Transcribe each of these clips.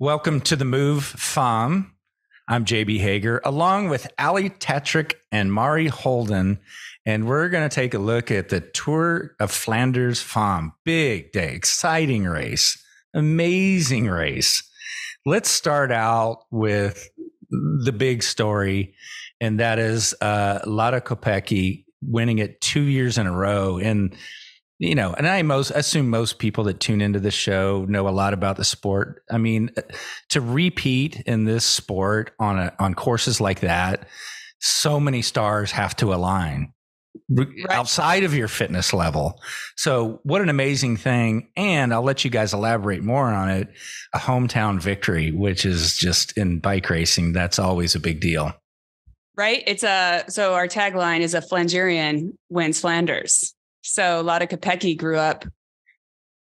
Welcome to THEMOVE Femmes. I'm JB Hager, along with Ali Tetrick and Mari Holden, and we're going to take a look at the Tour of Flanders Femmes. Big day, exciting race, amazing race. Let's start out with the big story, and that is Lotte Kopecky winning it 2 years in a row. And you know, and I assume most people that tune into this show know a lot about the sport. I mean, to repeat in this sport on courses like that, so many stars have to align outside of your fitness level. So what an amazing thing. And I'll let you guys elaborate more on it. A hometown victory, which is just in bike racing, that's always a big deal. Right. So our tagline is a Flanderian wins Flanders. So Lotte Kopecky grew up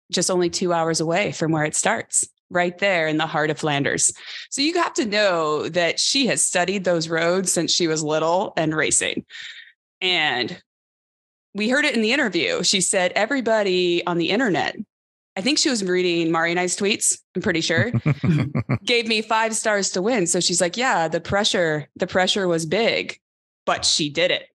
just only 2 hours away from where it starts, right there in the heart of Flanders. So you have to know that she has studied those roads since she was little and racing. And we heard it in the interview. She said, everybody on the internet, I think she was reading Mari and I's tweets, I'm pretty sure, gave me 5 stars to win. So she's like, yeah, the pressure was big, but she did it.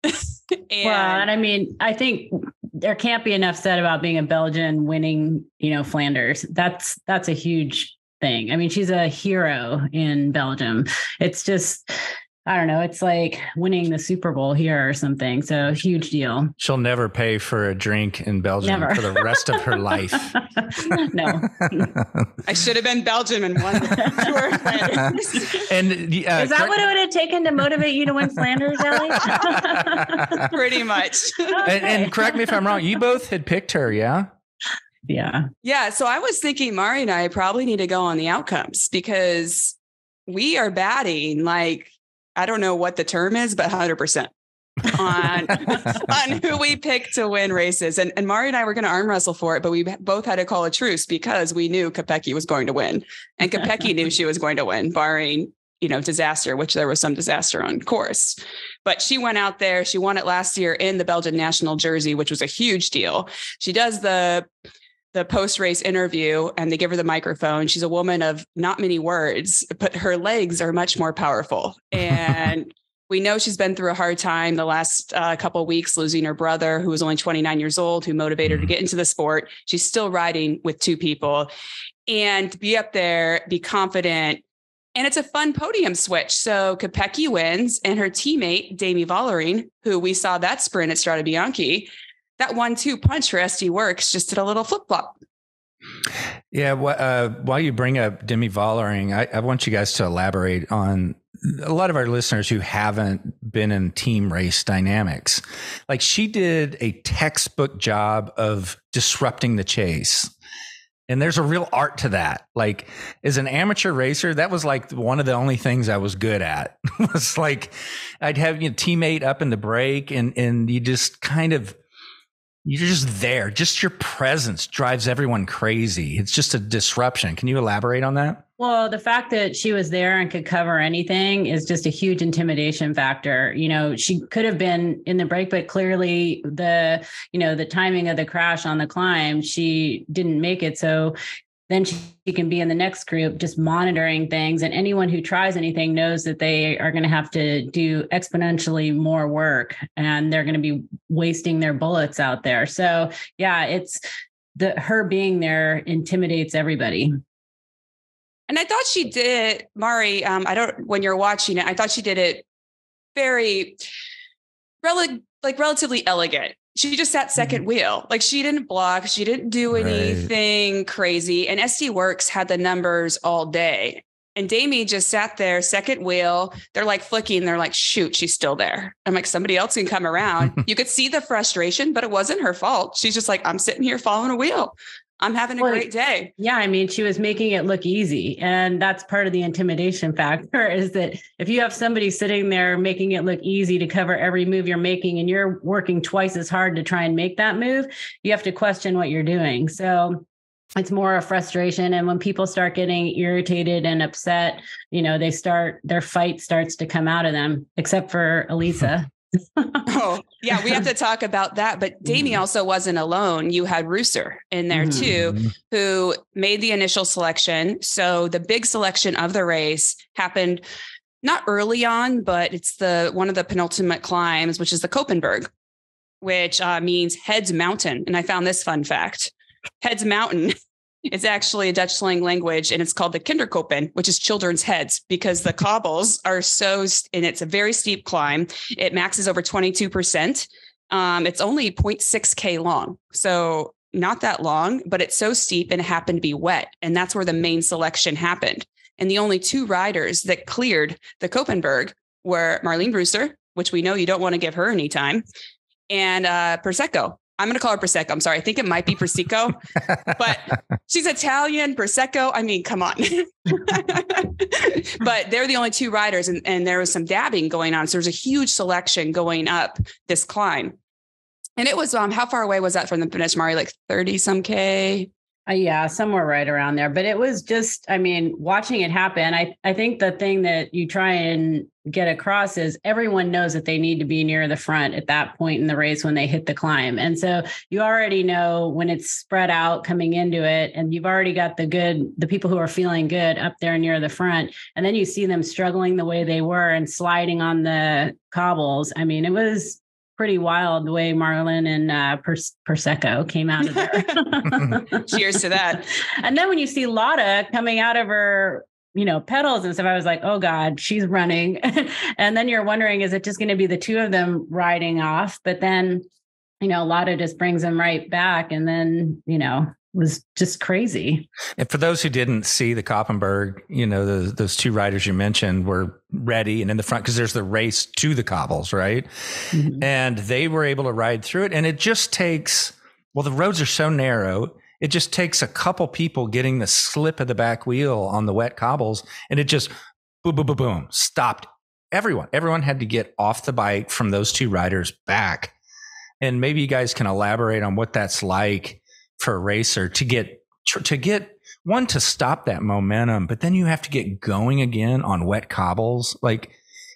And I mean, I think there can't be enough said about being a Belgian winning, Flanders. That's a huge thing. I mean, she's a hero in Belgium. It's just, I don't know. It's like winning the Super Bowl here or something. So huge deal. She'll never pay for a drink in Belgium for the rest of her life. No. I should have been Belgium and won the Tour of Flanders. And is that what it would have taken to motivate you to win Flanders, Ellie? Pretty much. Okay. And correct me if I'm wrong. You both had picked her, yeah? Yeah. So I was thinking Mari and I probably need to go on the outcomes because we are batting like, I don't know what the term is, but 100% on who we picked to win races. And Mari and I were going to arm wrestle for it, but we both had to call a truce because we knew Kopecky was going to win. And Kopecky knew she was going to win, barring, disaster, which there was some disaster on course. But she went out there. She won it last year in the Belgian national jersey, which was a huge deal. She does the post-race interview and they give her the microphone. She's a woman of not many words, but her legs are much more powerful. And we know she's been through a hard time the last couple of weeks, losing her brother, who was only 29 years old, who motivated her to get into the sport. She's still riding with 2 people and to be up there, be confident. And it's a fun podium switch. So Kopecky wins and her teammate, Demi Vollering, who we saw that sprint at Strade Bianche, that 1-2 punch for SD Works just did a little flip-flop. Yeah. While you bring up Demi Vollering, I want you guys to elaborate on a lot of our listeners who haven't been in team race dynamics. Like she did a textbook job of disrupting the chase. And there's a real art to that. Like as an amateur racer, that was like one of the only things I was good at. It was like I'd have teammate up in the break and you just kind of, you're just there. Just your presence drives everyone crazy. It's just a disruption. Can you elaborate on that? Well, the fact that she was there and could cover anything is just a huge intimidation factor. She could have been in the break, but clearly the timing of the crash on the climb, she didn't make it. So then she can be in the next group just monitoring things. And anyone who tries anything knows that they are going to have to do exponentially more work and they're going to be wasting their bullets out there. So yeah, it's her being there intimidates everybody. And I thought she did, Mari, when you're watching it, I thought she did it very relatively elegant. She just sat second wheel. Like she didn't block. She didn't do anything crazy. And SD Works had the numbers all day. And Damie just sat there, second wheel. They're like flicking. They're like, shoot, she's still there. I'm like, somebody else can come around. You could see the frustration, but it wasn't her fault. She's just like, I'm sitting here following a wheel. I'm having a great day. Yeah. I mean, she was making it look easy. And that's part of the intimidation factor is that if you have somebody sitting there making it look easy to cover every move you're making and you're working twice as hard to try and make that move, you have to question what you're doing. So it's more a frustration. And when people start getting irritated and upset, their fight starts to come out of them, except for Elisa. Oh, Yeah, we have to talk about that. But Damie also wasn't alone. You had Rooser in there too, who made the initial selection. So the big selection of the race happened not early on, but it's one of the penultimate climbs, which is the Koppenberg, which means Heads Mountain. And I found this fun fact. Heads Mountain is actually a Dutch slang language, and it's called the Kinderkoppen, which is children's heads, because the cobbles are and it's a very steep climb. It maxes over 22%. It's only 0.6K long. So not that long, but it's so steep and it happened to be wet. And that's where the main selection happened. And the only two riders that cleared the Koppenberg were Marlene Rooster, which we know you don't want to give her any time, and Prosecco. I'm going to call her Prosecco. I'm sorry. I think it might be Prosecco, but she's Italian. Prosecco. I mean, come on. But they're the only two riders, and there was some dabbing going on. So there's a huge selection going up this climb. And it was, how far away was that from the finish, Mari? Like 30 some K? Yeah, somewhere right around there. But it was just, I mean, watching it happen, I think the thing that you try and get across is everyone knows that they need to be near the front at that point in the race when they hit the climb. And so you already know when it's spread out coming into it, and you've already got the people who are feeling good up there near the front. And then you see them struggling the way they were and sliding on the cobbles. I mean, it was pretty wild the way Marlon and Prosecco came out of there. Cheers to that. And then when you see Lotta coming out of her, pedals and stuff, I was like, oh God, she's running. And then you're wondering, is it just going to be the two of them riding off? But then, Lotta just brings them right back. And then, was just crazy. And for those who didn't see the Koppenberg, those two riders you mentioned were ready and in the front because there's the race to the cobbles, right? Mm-hmm. And they were able to ride through it. And it just takes, the roads are so narrow. It just takes a couple people getting the slip of the back wheel on the wet cobbles, and it just boom, boom, boom, boom, stopped everyone. Everyone had to get off the bike from those two riders back. And maybe you guys can elaborate on what that's like for a racer to get one, to stop that momentum, but then you have to get going again on wet cobbles. Like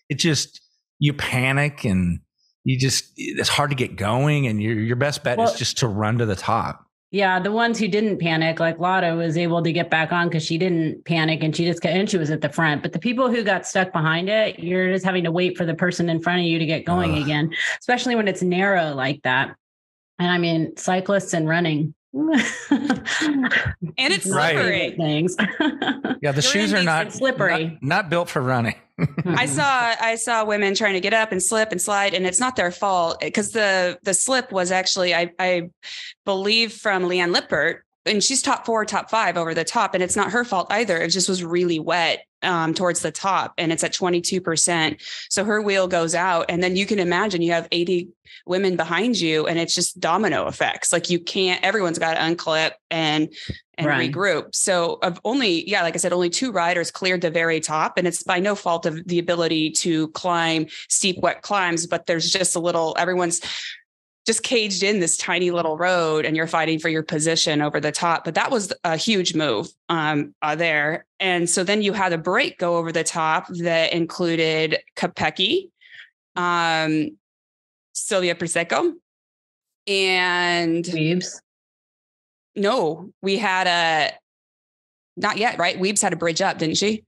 you panic and it's hard to get going, and your best bet is just to run to the top. Yeah, the ones who didn't panic, like Lotta, was able to get back on because she didn't panic and she was at the front. But the people who got stuck behind it, you're just having to wait for the person in front of you to get going again, especially when it's narrow like that. And I mean, cyclists and running. And it's slippery. Things. Yeah, the shoes are not slippery, not built for running. I saw women trying to get up and slip and slide, and it's not their fault because the slip was actually, I believe, from Leanne Lippert, and she's top 4, top 5 over the top, and it's not her fault either. It just was really wet towards the top, and it's at 22%. So her wheel goes out, and then you can imagine you have 80 women behind you, and it's just domino effects. Like everyone's got to unclip and regroup. So like I said, only 2 riders cleared the very top, and it's by no fault of the ability to climb steep, wet climbs, but there's just everyone's just caged in this tiny little road, and you're fighting for your position over the top. But that was a huge move there. And so then you had a break go over the top that included Kopecky, Silvia Prosecco, and Weebs. No, we had not yet, right? Weebs had a bridge up, didn't she?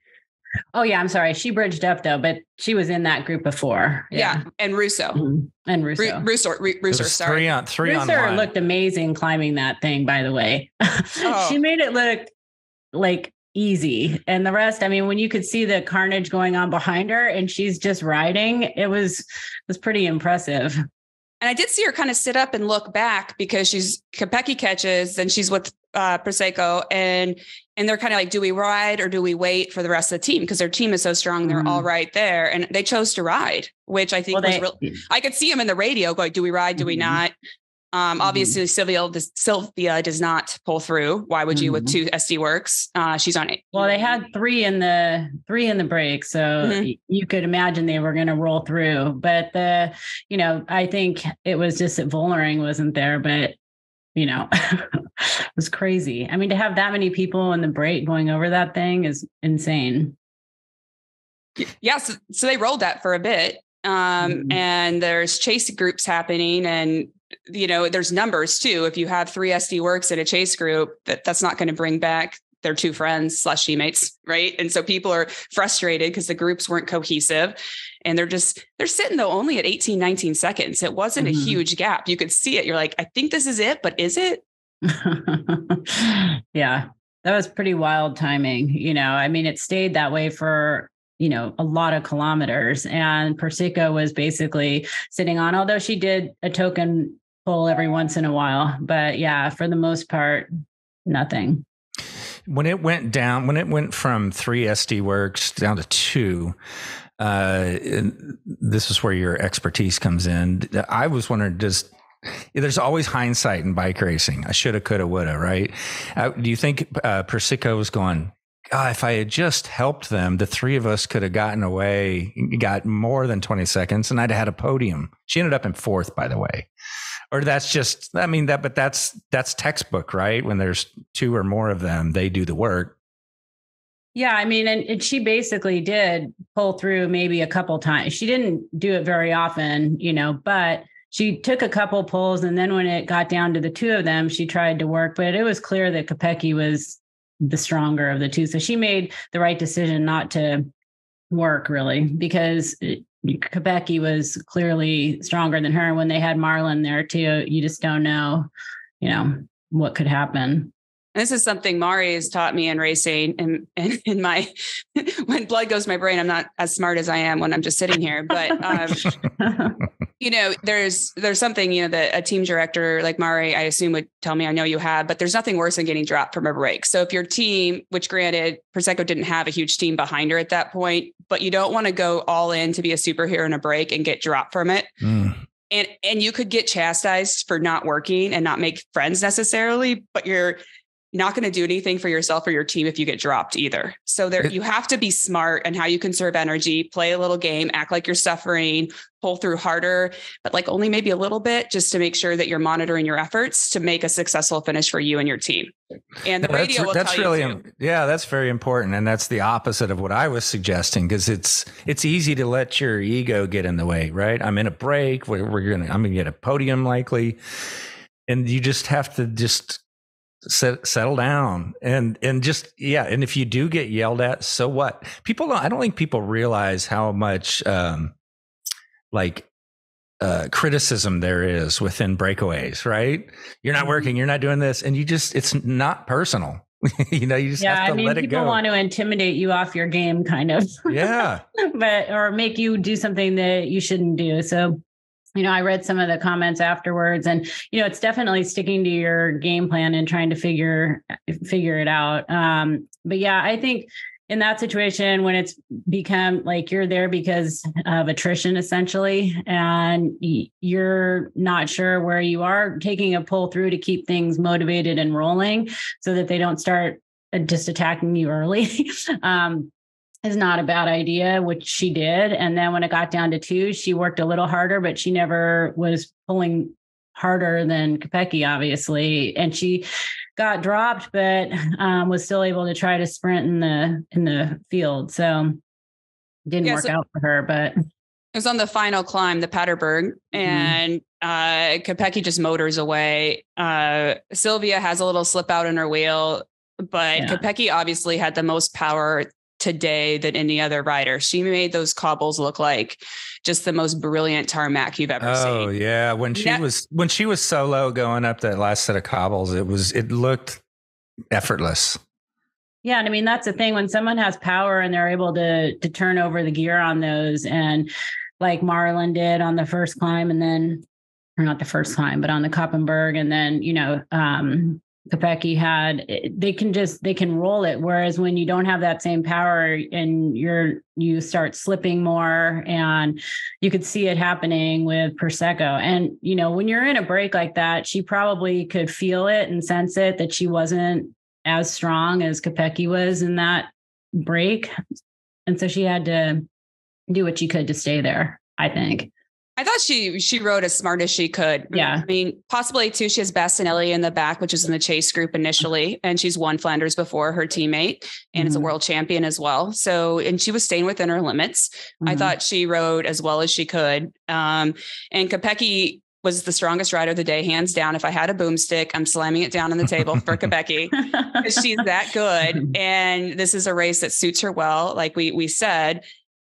Oh yeah, I'm sorry. She bridged up though, but she was in that group before. Yeah. And Russo. Mm-hmm. And Russo. Russo, sorry. Three on Russo one. looked amazing climbing that thing, by the way. Oh. She made it look like easy. And the rest, I mean, when you could see the carnage going on behind her and she's just riding, it was pretty impressive. And I did see her kind of sit up and look back because Kopecky catches, and she's with Prosecco, and they're kind of like, do we ride or do we wait for the rest of the team? Because their team is so strong. They're all right there. And they chose to ride, which I think was really, I could see them in the radio going, do we ride? Do we not? Obviously Sylvia does not pull through. Why would you with 2 SD Works? She's on 8. Well, they had 3 in the break. So you could imagine they were going to roll through, but I think it was just that Vollering wasn't there, but it was crazy. I mean, to have that many people in the break going over that thing is insane. Yeah. So they rolled that for a bit. And there's chase groups happening, and there's numbers too. If you have 3 SD works in a chase group, that's not going to bring back their 2 friends / teammates, right? And so people are frustrated because the groups weren't cohesive, and they're sitting though only at 18, 19 seconds. It wasn't a huge gap. You could see it. You're like, I think this is it, but is it? Yeah, that was pretty wild timing. It stayed that way for a lot of kilometers, and Persico was basically sitting on, although she did a token pull every once in a while, but yeah, for the most part, nothing. When it went from 3 SD works down to 2, this is where your expertise comes in. I was wondering, there's always hindsight in bike racing. I shoulda, coulda, woulda, right? Do you think Persico was going, God, if I had just helped them, the 3 of us could have got more than 20 seconds, and I'd have had a podium. She ended up in 4th, by the way. Or that's just, but that's textbook, right? When there's 2 or more of them, they do the work. Yeah. And she basically did pull through maybe a couple times. She didn't do it very often, but she took a couple pulls. And then when it got down to the 2 of them, she tried to work, but it was clear that Kopecky was the stronger of the 2. So she made the right decision not to work, really, because Kopecky was clearly stronger than her. When they had Marlon there too, you just don't know, what could happen. This is something Mari has taught me in racing, and in my, when blood goes to my brain, I'm not as smart as I am when I'm just sitting here, but, there's something, that a team director like Mari, I assume, would tell me, I know you have, but there's nothing worse than getting dropped from a break. So if your team, which granted, Prosecco didn't have a huge team behind her at that point, but you don't want to go all in to be a superhero in a break and get dropped from it. And you could get chastised for not working and not make friends necessarily, but you're not going to do anything for yourself or your team if you get dropped either. So you have to be smart and how you conserve energy, play a little game, act like you're suffering, pull through harder, but like only maybe a little bit, just to make sure that you're monitoring your efforts to make a successful finish for you and your team. And the radio will tell you too. Yeah, that's very important. And that's the opposite of what I was suggesting, because it's easy to let your ego get in the way, right? I'm in a break. I'm going to get a podium likely. And you just have to settle down and if you do get yelled at, so what? I don't think people realize how much criticism there is within breakaways, right? You're not working, you're not doing this, and it's not personal. You just have to let it go. People want to intimidate you off your game, kind of. Yeah. or make you do something that you shouldn't do. So I read some of the comments afterwards, and, it's definitely sticking to your game plan and trying to figure it out. But yeah, I think in that situation, when it's become like you're there because of attrition, essentially, and you're not sure where you are, taking a pull through to keep things motivated and rolling so that they don't start just attacking you early. Is not a bad idea, which she did. And then when it got down to 2, she worked a little harder, but she never was pulling harder than Kopecky, obviously. And she got dropped, but was still able to try to sprint in the field. So it didn't work out for her, but it was on the final climb, the Paterberg, and Kopecky just motors away. Sylvia has a little slip out in her wheel, but Kopecky obviously had the most power today than any other rider. She made those cobbles look like just the most brilliant tarmac you've ever seen. Oh yeah. When she was solo going up that last set of cobbles, it looked effortless. Yeah. And that's the thing, when someone has power and they're able to turn over the gear on those, and like Marlon did on the first climb, and then, or not the first climb, but on the Koppenberg, and then, Kopecky they can roll it. Whereas when you don't have that same power and you start slipping more, and you could see it happening with Prosecco. And, when you're in a break like that, she probably could feel it and sense it, that she wasn't as strong as Kopecky was in that break. And so she had to do what she could to stay there, I think. I thought she rode as smart as she could. Yeah. I mean, possibly too, she has Bastianelli in the back, which is in the chase group initially. And she's won Flanders before, her teammate, and is a world champion as well. So, and she was staying within her limits. I thought she rode as well as she could. And Kopecky was the strongest rider of the day, hands down. If I had a boomstick, I'm slamming it down on the table for Kopecky because she's that good. And this is a race that suits her well, like we said.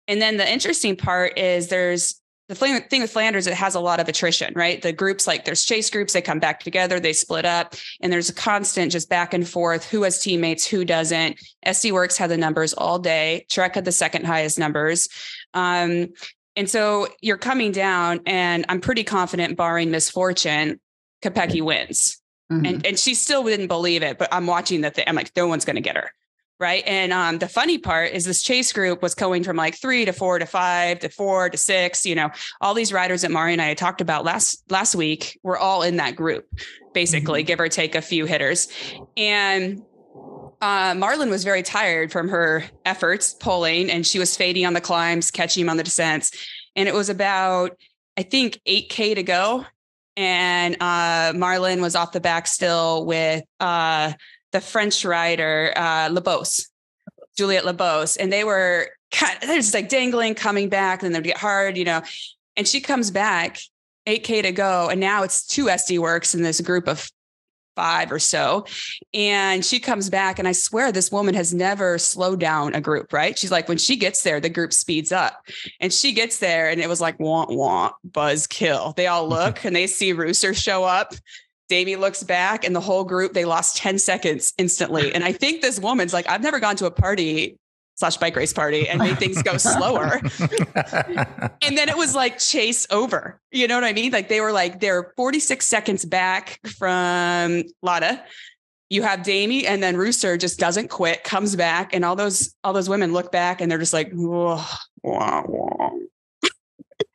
And then the interesting part is the thing with Flanders, it has a lot of attrition, right? The groups, like there's chase groups, they come back together, they split up, and there's a constant just back and forth. Who has teammates, who doesn't? SD Works had the numbers all day. Trek had the second highest numbers. And so you're coming down, and I'm pretty confident, barring misfortune, Kopecky wins. And she still didn't believe it, but I'm watching the thing. I'm like, no one's going to get her. Right. And the funny part is this chase group was going from like 3 to 4 to 5 to 4 to 6, all these riders that Mari and I had talked about last week were all in that group, basically, give or take a few hitters. And Marlon was very tired from her efforts pulling, and she was fading on the climbs, catching him on the descents. And it was about, I think, 8K to go. And Marlon was off the back still with the French rider, Juliette Lebos. And they're just like dangling, coming back, and then they'd get hard, and she comes back 8K to go. And now it's 2 SD Works in this group of 5 or so. And she comes back, and I swear this woman has never slowed down a group, right? She's like, when she gets there, the group speeds up, and she gets there, and it was like, wah, wah, buzz, kill. They all look and they see Rooster show up. Davey looks back, and the whole group, they lost 10 seconds instantly. And I think this woman's like, I've never gone to a party/bike race party and made things go slower. And then it was like chase over. You know what I mean? Like they're 46 seconds back from Lada. You have Damie, and then Rooster just doesn't quit, comes back, and all those women look back, and they're just like, whoa, wah, wah.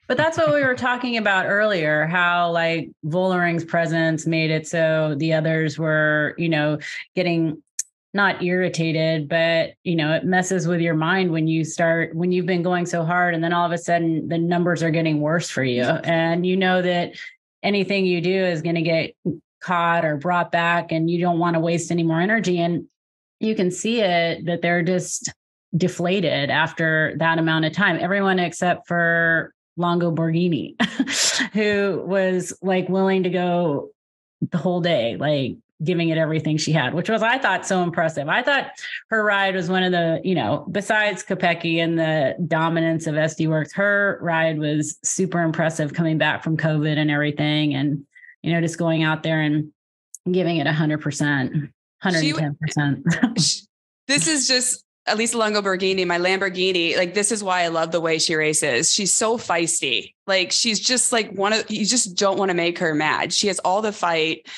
But that's what we were talking about earlier, how like Vollering's presence made it so the others were, getting not irritated, but, it messes with your mind when you've been going so hard, and then all of a sudden the numbers are getting worse for you. And that anything you do is going to get caught or brought back, and you don't want to waste any more energy. And you can see it that they're just deflated after that amount of time. Everyone except for Longo Borghini, who was like willing to go the whole day, like giving it everything she had, which was, I thought, so impressive. I thought her ride was one of the, besides Kopecky and the dominance of SD Works, her ride was super impressive coming back from COVID and everything. And, just going out there and giving it 100%, 110%. This is just, at least Longo Borghini, my Lamborghini, like, this is why I love the way she races. She's so feisty. Like, she's just like you just don't want to make her mad. She has all the fight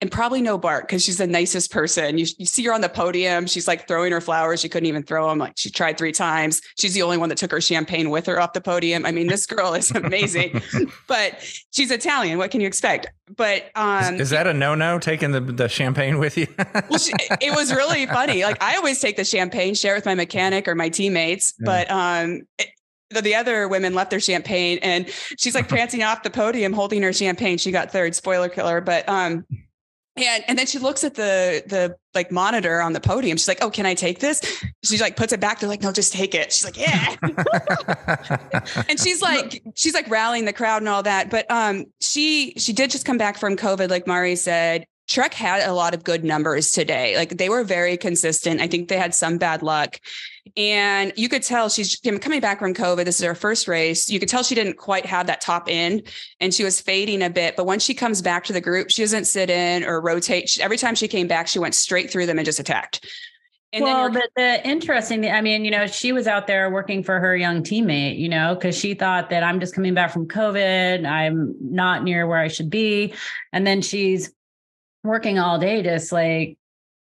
and probably no bark, because she's the nicest person. You see her on the podium. She's like throwing her flowers. She couldn't even throw them. Like, she tried 3 times. She's the only one that took her champagne with her off the podium. I mean, this girl is amazing, but she's Italian. What can you expect? But is that a no-no, taking the champagne with you? Well, it was really funny. Like, I always take the champagne, share it with my mechanic or my teammates, but the other women left their champagne, and she's like prancing off the podium holding her champagne. She got 3rd, spoiler killer, but and then she looks at the like monitor on the podium. She's like, "Oh, can I take this?" She like puts it back. They're like, "No, just take it." She's like, "Yeah." And she's like rallying the crowd and all that. But she did just come back from COVID, like Mari said. Trek had a lot of good numbers today. Like, they were very consistent. I think they had some bad luck. And you could tell she's coming back from COVID. This is her first race. You could tell she didn't quite have that top end, and she was fading a bit. But when she comes back to the group, she doesn't sit in or rotate. Every time she came back, she went straight through them and just attacked. And but the interesting thing, I mean, she was out there working for her young teammate, because she thought that I'm just coming back from COVID. I'm not near where I should be. And then she's working all day, just like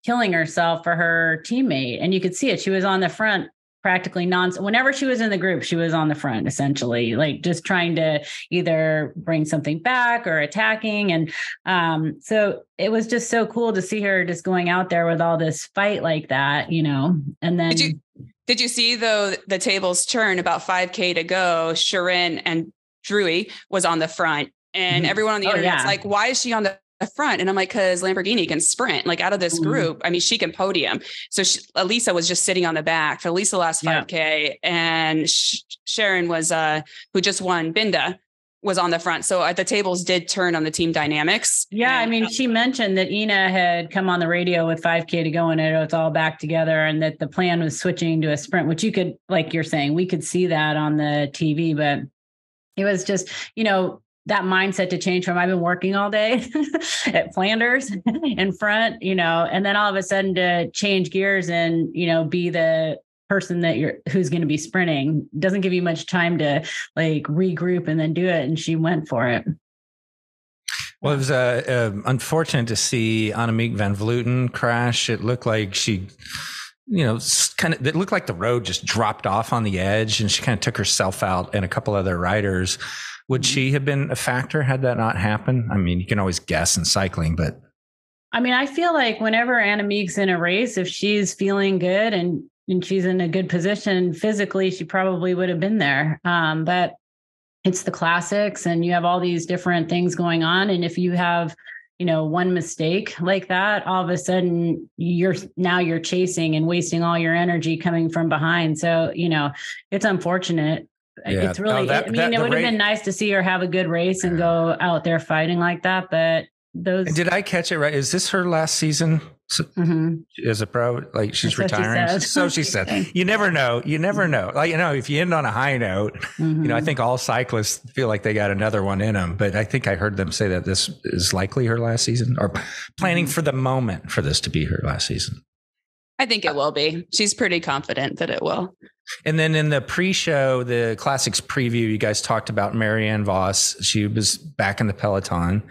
killing herself for her teammate. And you could see it. She was on the front practically whenever she was in the group, she was on the front, essentially, like just trying to either bring something back or attacking. And so it was just so cool to see her just going out there with all this fight like that, and then. Did you see, though, the tables turn about 5K to go? Sharon and Drewy was on the front, and everyone on the internet's like, why is she on the front? And I'm like, because Lamborghini can sprint. Like out of this group, I mean, she can podium. So Elisa was just sitting on the back for at least the last 5K. And Sharon was, who just won Binda, was on the front. So the tables did turn on the team dynamics. Yeah. I mean, she mentioned that Ina had come on the radio with 5K to go and it's all back together, and that the plan was switching to a sprint, which you could, like you're saying, we could see that on the TV, but it was just, that mindset to change from I've been working all day at Flanders in front, and then all of a sudden to change gears and, be the person that who's going to be sprinting doesn't give you much time to like regroup and then do it. And she went for it. Well, it was unfortunate to see Annemiek van Vleuten crash. It looked like she, it looked like the road just dropped off on the edge, and she kind of took herself out and a couple other riders. Would she have been a factor had that not happened? I mean, you can always guess in cycling, but. I mean, I feel like whenever Annemiek's in a race, if she's feeling good and she's in a good position physically, she probably would have been there. But it's the classics and you have all these different things going on. And if you have, one mistake like that, all of a sudden you're chasing and wasting all your energy coming from behind. So, it's unfortunate. Yeah. It's really, it would have been nice to see her have a good race and go out there fighting like that. But did I catch it right? Is this her last season as a pro? Like she's retiring? So she said. You never know. Like, if you end on a high note, I think all cyclists feel like they got another one in them. But I think I heard them say that this is likely her last season, or planning for the moment for this to be her last season. I think it will be. She's pretty confident that it will. And then in the pre-show, the classics preview, you guys talked about Marianne Vos. She was back in the peloton,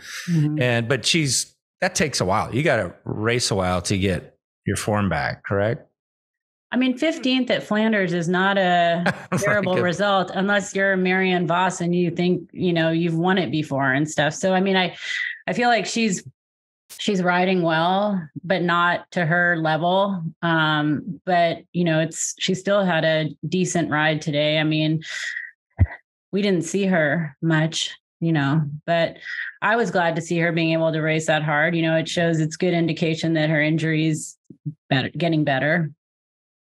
but that takes a while. You got to race a while to get your form back, correct? I mean, 15th at Flanders is not a terrible result unless you're Marianne Vos and you think, you've won it before and stuff. So, I mean, I feel like she's riding well, but not to her level. But she still had a decent ride today. I mean, we didn't see her much, but I was glad to see her being able to race that hard. It shows it's good indication that her injury's getting better.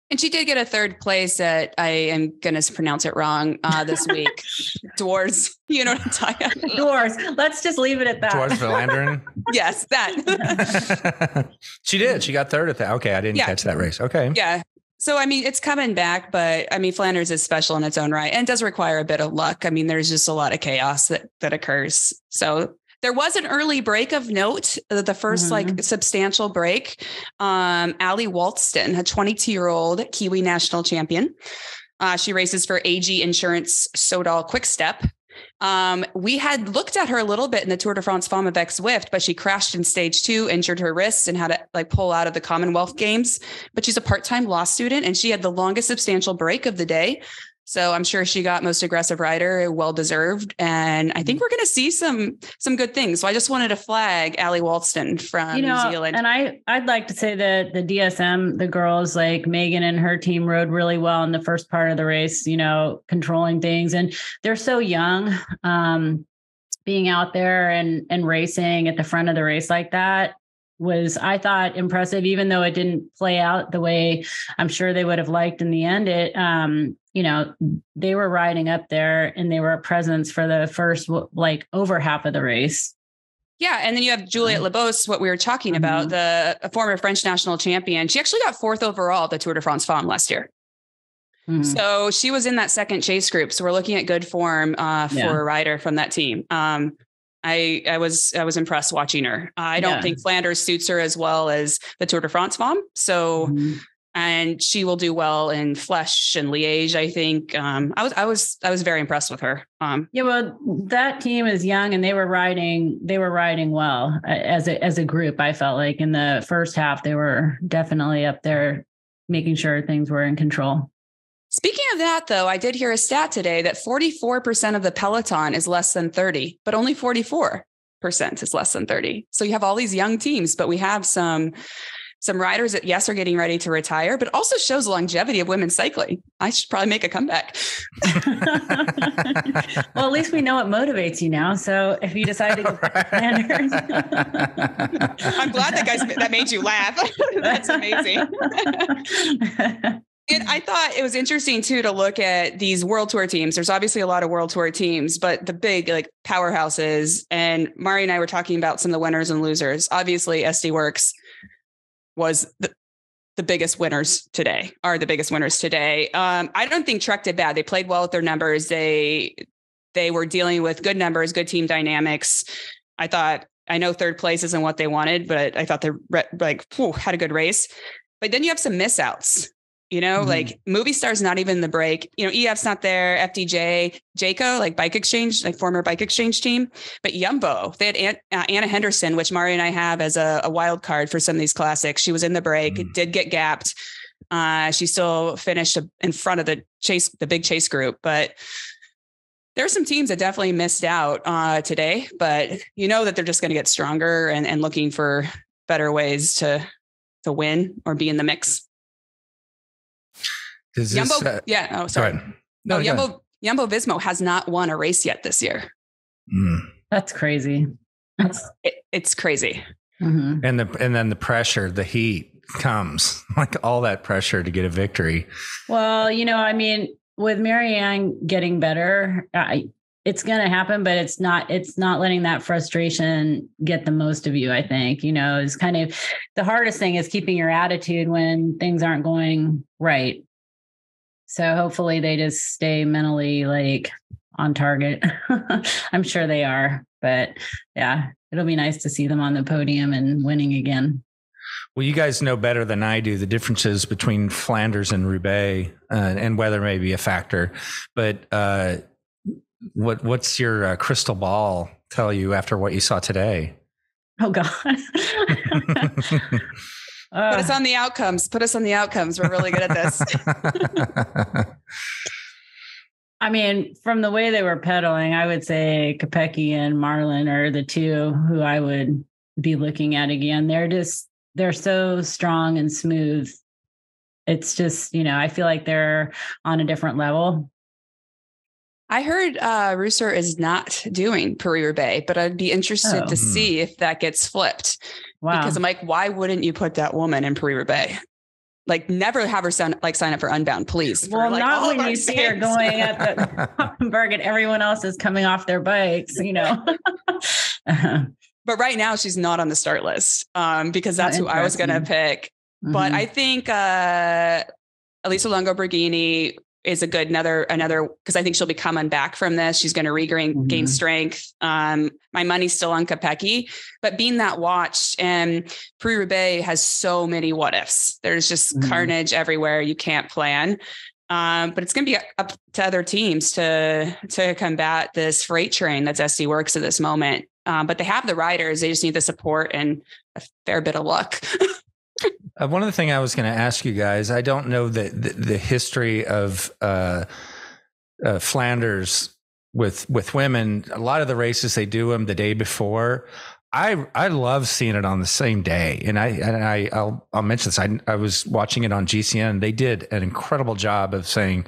And she did get a third place at, I am going to pronounce it wrong this week. Dwarves. You know what I'm talking about? Dwarves. Let's just leave it at that. Dwarves Flanders. Yes, that. She did. She got third at that. Okay. I didn't catch that race. Okay. Yeah. So, I mean, it's coming back, but I mean, Flanders is special in its own right and does require a bit of luck. I mean, there's just a lot of chaos that occurs. So there was an early break of note, the first substantial break. Ali Walston, a 22-year-old Kiwi national champion. She races for AG Insurance Sodal Quickstep. We had looked at her a little bit in the Tour de France Femmes avec Zwift, but she crashed in stage 2, injured her wrist and had to pull out of the Commonwealth Games. But she's a part-time law student and she had the longest substantial break of the day. So I'm sure she got most aggressive rider, well-deserved. And I think we're going to see some good things. So I just wanted to flag Ali Walston from New Zealand. And I'd like to say that the DSM, the girls like Megan and her team rode really well in the first part of the race, controlling things. And they're so young, being out there and racing at the front of the race like that was, I thought, impressive, even though it didn't play out the way I'm sure they would have liked in the end. They were riding up there and they were a presence for the first, over half of the race. Yeah. And then you have Juliette Lebos, what we were talking about, the former French national champion. She actually got 4th overall at the Tour de France Femmes last year. So she was in that second chase group. So we're looking at good form for a rider from that team. I was impressed watching her. I don't think Flanders suits her as well as the Tour de France Femmes. So, and she will do well in Flèche and Liège. I think I was very impressed with her. Well, that team is young and they were riding well as a group. I felt like in the first half, they were definitely up there making sure things were in control. Speaking of that, though, I did hear a stat today that 44% of the peloton is less than 30, but only 44% is less than 30. So you have all these young teams, but we have some some riders that, yes, are getting ready to retire, but also shows the longevity of women's cycling. I should probably make a comeback. Well, at least we know what motivates you now. So if you decide to go Flanders. I'm glad that made you laugh. That's amazing. And I thought it was interesting too to look at these World Tour teams. There's obviously a lot of World Tour teams, but the big like powerhouses. And Mari and I were talking about some of the winners and losers. Obviously, SD Works was the biggest winners today. Are the biggest winners today. I don't think Trek did bad. They played well with their numbers. They were dealing with good numbers, good team dynamics. I know third place isn't what they wanted, but I thought they had a good race. But then you have some miss outs. Like Movistar's not even the break. EF's not there. FDJ, Jayco, like Bike Exchange, like former Bike Exchange team. But Jumbo, they had Anna Henderson, which Mari and I have as a wild card for some of these classics. She was in the break, did get gapped. She still finished in front of the big chase group. But there are some teams that definitely missed out today. But that they're just going to get stronger and looking for better ways to win or be in the mix. Jumbo, sorry. No, Jumbo Visma has not won a race yet this year. That's crazy. It's crazy. Mm-hmm. And then the pressure, the heat comes, like all that pressure to get a victory. Well, with Marianne getting better, it's going to happen, but it's not letting that frustration get the most of you. I think, it's kind of the hardest thing is keeping your attitude when things aren't going right. So hopefully they just stay mentally like on target. I'm sure they are, but yeah, it'll be nice to see them on the podium and winning again. Well, you guys know better than I do the differences between Flanders and Roubaix, and weather may be a factor. But what's your crystal ball tell you after what you saw today? Oh God. Put us on the outcomes. We're really good at this. I mean, from the way they were pedaling, I would say Kopecky and Marlin are the two who I would be looking at again. They're so strong and smooth. It's just, I feel like they're on a different level. I heard Rooster is not doing Paris-Roubaix, but I'd be interested to see if that gets flipped. Wow. Because I'm like, why wouldn't you put that woman in Paris-Roubaix? Like, never have her sign up for Unbound, please. Well, not when you see her going at the Hoppenberg and everyone else is coming off their bikes, But right now she's not on the start list because that's who I was going to pick. Mm-hmm. But I think Elisa Longo Borghini is a good another because I think she'll be coming back from this. She's going to gain strength. My money's still on Kopecky, but being that watched and Paris-Roubaix has so many what ifs. There's just carnage everywhere. You can't plan. But it's going to be up to other teams to combat this freight train that's SD Works at this moment. But they have the riders. They just need the support and a fair bit of luck. One of the things I was going to ask you guys, I don't know the history of Flanders with women. A lot of the races, they do them the day before. I love seeing it on the same day. And I'll mention this. I was watching it on GCN. They did an incredible job of saying,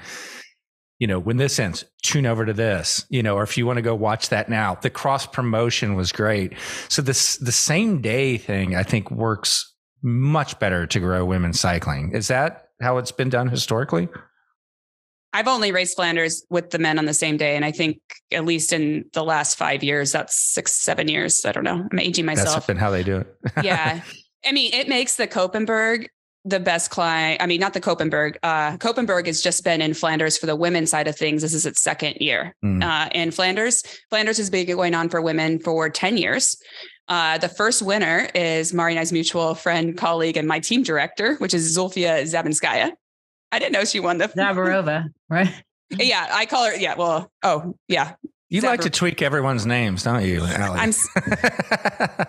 when this ends, tune over to this, or if you want to go watch that now. The cross promotion was great. So the same day thing, I think, works much better to grow women's cycling. Is that how it's been done historically? I've only raced Flanders with the men on the same day. And I think at least in the last 5 years, that's 6-7 years. I don't know. I'm aging myself. That's been how they do it. Yeah. I mean, it makes the Koppenberg the best climb. I mean, not the Koppenberg. Koppenberg has just been in Flanders for the women's side of things. This is its second year. In Flanders has been going on for women for 10 years. The first winner is Mari and I's mutual friend, colleague, and my team director, which is Zulfia Zabinskaya. I didn't know she won the Zabarova, right? Yeah, I call her. Yeah, well, yeah. You like to tweak everyone's names, don't you, Allie?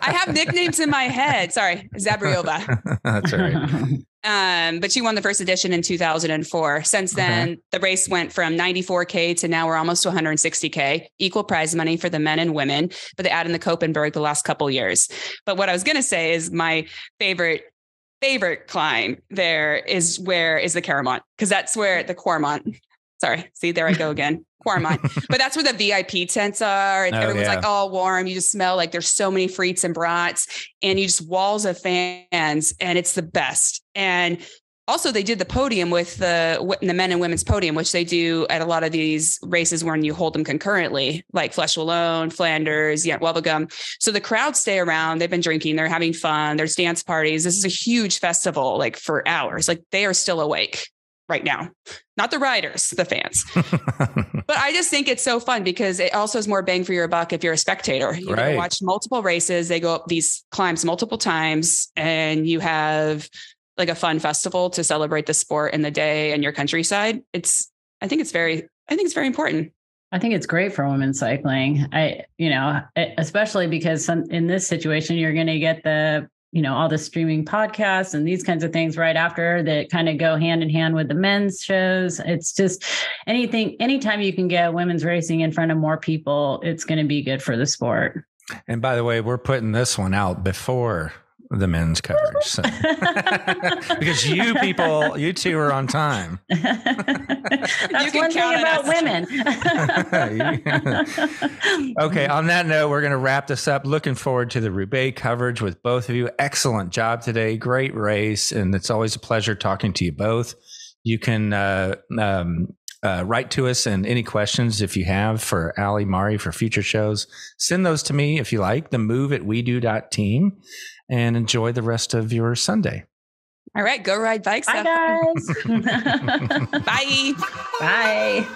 I have nicknames in my head. Sorry, Zabriova. That's all right. But she won the first edition in 2004. Since then, the race went from 94K to now we're almost to 160K, equal prize money for the men and women, but they added in the Koppenberg the last couple years. But what I was going to say is my favorite favorite climb there is the Caramont, because that's where the Quarmont. Sorry, see, there I go again. Quarmont. But that's where the VIP tents are. And everyone's like all warm. You just smell like there's so many frites and brats, and you just walls of fans, and it's the best. And also, they did the podium with the men and women's podium, which they do at a lot of these races when you hold them concurrently, like Flesh Wallone, Flanders, Wevelgem. So the crowds stay around. They've been drinking. They're having fun. There's dance parties. This is a huge festival, like for hours. Like they are still awake right now. Not the riders, the fans. But I just think it's so fun because it also is more bang for your buck if you're a spectator. You can watch multiple races. They go up these climbs multiple times, and you have like a fun festival to celebrate the sport and the day and your countryside. I think it's very important. I think it's great for women's cycling. Especially because in this situation, you're going to get all the streaming podcasts and these kinds of things right after that kind of go hand in hand with the men's shows. It's just anytime you can get women's racing in front of more people, it's going to be good for the sport. And by the way, we're putting this one out before the men's coverage. So. Because you two are on time. That's one thing about women. Okay. On that note, we're going to wrap this up. Looking forward to the Roubaix coverage with both of you. Excellent job today. Great race. And it's always a pleasure talking to you both. You can write to us, and any questions if you have for Ali, Mari, for future shows, send those to me if you like, themove@wedo.team. And enjoy the rest of your Sunday. All right. Go ride bikes. Bye, guys. Bye. Bye.